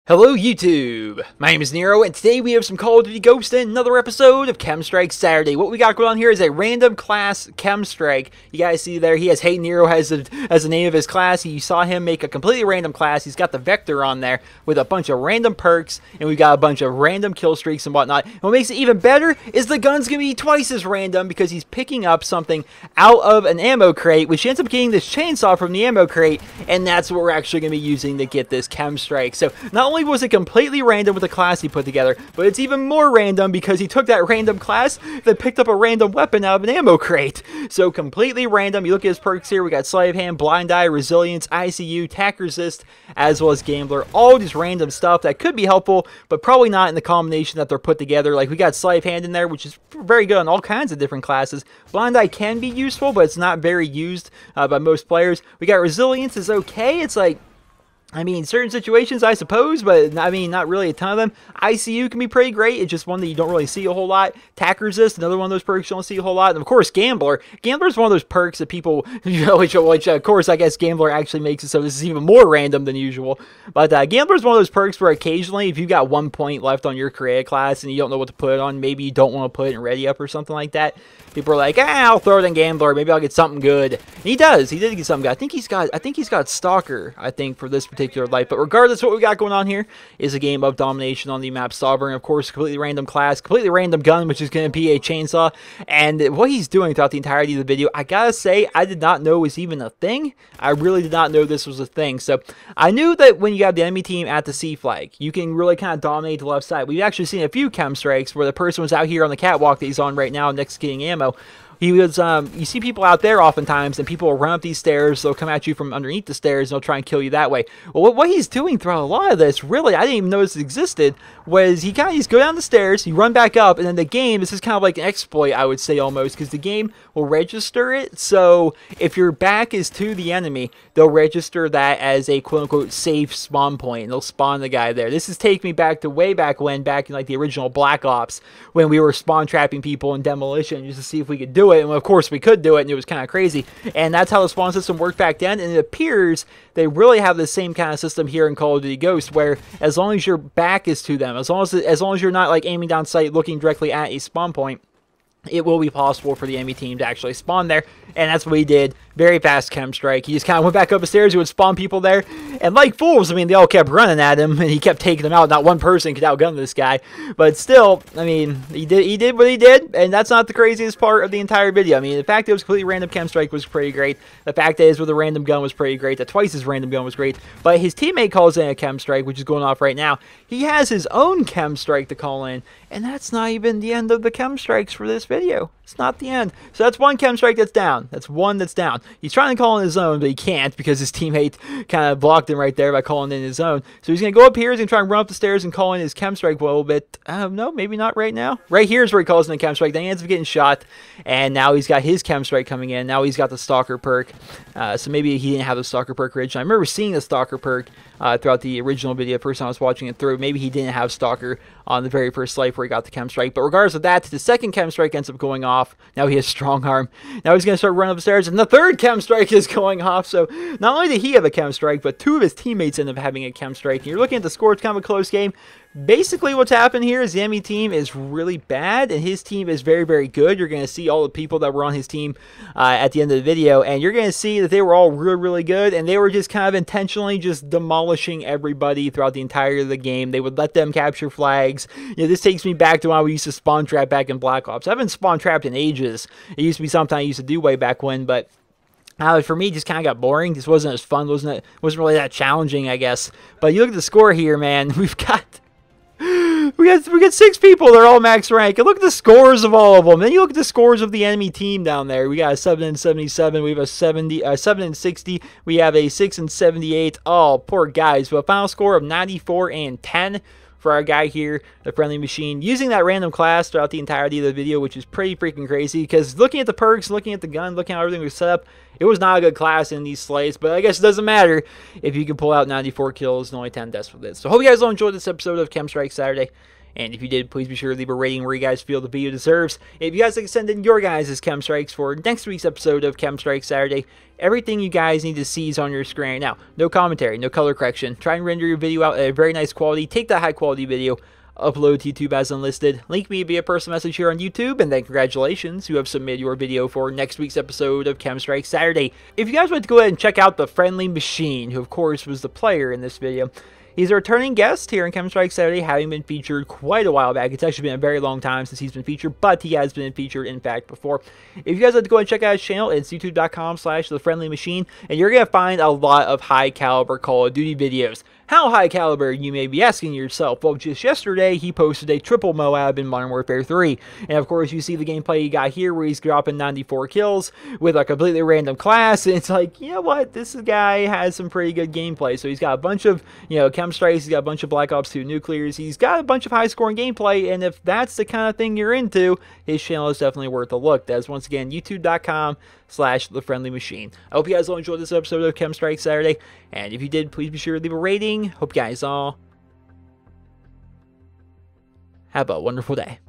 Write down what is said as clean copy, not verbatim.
Hello YouTube, my name is Nero, and today we have some Call of Duty Ghosts and another episode of Chem Strike Saturday. What we got going on here is a Random Class KEM Strike. You guys see there, he has Hey Nero as the name of his class. You saw him make a completely random class. He's got the Vector on there with a bunch of random perks, and we've got a bunch of random kill streaks and whatnot. And what makes it even better is the gun's going to be twice as random because he's picking up something out of an ammo crate, which ends up getting this chainsaw from the ammo crate, and that's what we're actually going to be using to get this KEM Strike. So not only was it completely random with the class he put together, but it's even more random because he took that random class that picked up a random weapon out of an ammo crate. So completely random. You look at his perks here, we got Sleight of Hand, Blind Eye, Resilience, ICU, Tack Resist, as well as Gambler. All this random stuff that could be helpful, but probably not in the combination that they're put together. Like we got Sleight of Hand in there, which is very good on all kinds of different classes. Blind Eye can be useful, but it's not very used by most players. We got Resilience is okay. It's like, I mean, certain situations, I suppose, but I mean, not really a ton of them. ICU can be pretty great. It's just one that you don't really see a whole lot. Tack Resist, another one of those perks you don't see a whole lot. And of course, Gambler. Gambler is one of those perks that people, which of course, I guess Gambler actually makes it so this is even more random than usual. But Gambler is one of those perks where occasionally, if you've got 1 point left on your creative class and you don't know what to put it on, maybe you don't want to put it in Ready Up or something like that, people are like, I'll throw it in Gambler. Maybe I'll get something good. And he does. He did get something good. I think he's got Stalker, I think, for this particular life. But regardless, what we got going on here is a game of domination on the map Sovereign. Of course, completely random class, completely random gun, which is going to be a chainsaw. And what he's doing throughout the entirety of the video, I gotta say, I did not know was even a thing. I really did not know this was a thing. So I knew that when you have the enemy team at the C flag, you can really kind of dominate the left side. We've actually seen a few KEM strikes where the person was out here on the catwalk that he's on right now next to getting ammo. He was, you see people out there oftentimes, and people will run up these stairs, they'll come at you from underneath the stairs, and they'll try and kill you that way. Well, what he's doing throughout a lot of this, really, I didn't even notice it existed, was he kind of just go down the stairs, you run back up, and then the game, this is kind of like an exploit, I would say, almost, because the game will register it, so if your back is to the enemy, they'll register that as a quote-unquote safe spawn point, and they'll spawn the guy there. This is taking me back to way back when, back in like the original Black Ops, when we were spawn trapping people in Demolition, just to see if we could do it, and of course we could do it, and it was kind of crazy, and that's how the spawn system worked back then. And it appears they really have the same kind of system here in Call of Duty Ghosts, where as long as your back is to them, as long as you're not like aiming down sight looking directly at a spawn point, it will be possible for the enemy team to actually spawn there, and that's what he did. Very fast KEM Strike. He just kind of went back up the stairs, he would spawn people there, and like fools, I mean, they all kept running at him, and he kept taking them out. Not one person could outgun this guy, but still, I mean, he did what he did, and that's not the craziest part of the entire video. I mean, the fact that it was completely random KEM Strike was pretty great. The fact that it was with a random gun was pretty great. The twice his random gun was great, but his teammate calls in a KEM Strike, which is going off right now. He has his own KEM Strike to call in, and that's not even the end of the KEM Strikes for this video. It's not the end. So that's one KEM Strike that's down. That's one that's down. He's trying to call in his own, but he can't because his teammate kind of blocked him right there by calling in his own. So he's going to go up here. He's going to try and run up the stairs and call in his KEM Strike a little bit. No, maybe not right now. Right here is where he calls in the KEM Strike. Then he ends up getting shot, and now he's got his KEM Strike coming in. Now he's got the Stalker perk. So maybe he didn't have the Stalker perk originally. I remember seeing the Stalker perk throughout the original video, first time I was watching it through. Maybe he didn't have Stalker on the very first life where he got the KEM Strike. But regardless of that, the second KEM Strike ends up going off. Now he has Strong Arm. Now he's going to start running up the stairs, and the third KEM Strike is going off. So not only did he have a KEM Strike, but two of his teammates end up having a KEM Strike. And you're looking at the score, it's kind of a close game. Basically, what's happened here is the enemy team is really bad, and his team is very, very good. You're going to see all the people that were on his team at the end of the video, and you're going to see that they were all really, really good, and they were just kind of intentionally just demolishing everybody throughout the entirety of the game. They would let them capture flags. You know, this takes me back to when we used to spawn trap back in Black Ops. I haven't spawn trapped in ages. It used to be something I used to do way back when, but for me, it just kind of got boring. This wasn't as fun. Wasn't really that challenging, I guess. But you look at the score here, man. We got 6 people. They're all max rank. And look at the scores of all of them. Then you look at the scores of the enemy team down there. We got a 7 and 77. We have a 7 and 60. We have a 6 and 78. Oh, poor guys. So a final score of 94 and 10. For our guy here, the friendly machine, using that random class throughout the entirety of the video, which is pretty freaking crazy, because looking at the perks, looking at the gun, looking at how everything was set up, it was not a good class in these slates, but I guess it doesn't matter if you can pull out 94 kills and only 10 deaths with it. So hope you guys all enjoyed this episode of KEM Strike Saturday, And if you did, please be sure to leave a rating where you guys feel the video deserves. If you guys like to send in your guys' Chem Strikes for next week's episode of Chem Strike Saturday, everything you guys need to see is on your screen right now. No commentary, no color correction. Try and render your video out at a very nice quality. Take that high quality video, upload to YouTube as unlisted. Link me via personal message here on YouTube, and then congratulations, you have submitted your video for next week's episode of Chem Strike Saturday. If you guys want to go ahead and check out the friendly machine, who of course was the player in this video, he's a returning guest here in Chem Strike Saturday, having been featured quite a while back. It's actually been a very long time since he's been featured, but he has been featured, in fact, before. If you guys like to go and check out his channel, it's youtube.com/thefriendlymachine, and you're going to find a lot of high-caliber Call of Duty videos. How high caliber, you may be asking yourself? Well, just yesterday, he posted a triple Moab in Modern Warfare 3. And of course, you see the gameplay he got here where he's dropping 94 kills with a completely random class. And it's like, you know what? This guy has some pretty good gameplay. So he's got a bunch of, Chem Strikes, he's got a bunch of Black Ops 2 nuclears, he's got a bunch of high-scoring gameplay. And if that's the kind of thing you're into, his channel is definitely worth a look. That's once again, youtube.com/thefriendlymachine. I hope you guys all enjoyed this episode of Chem Strike Saturday. And if you did, please be sure to leave a rating. Hope you guys all have a wonderful day.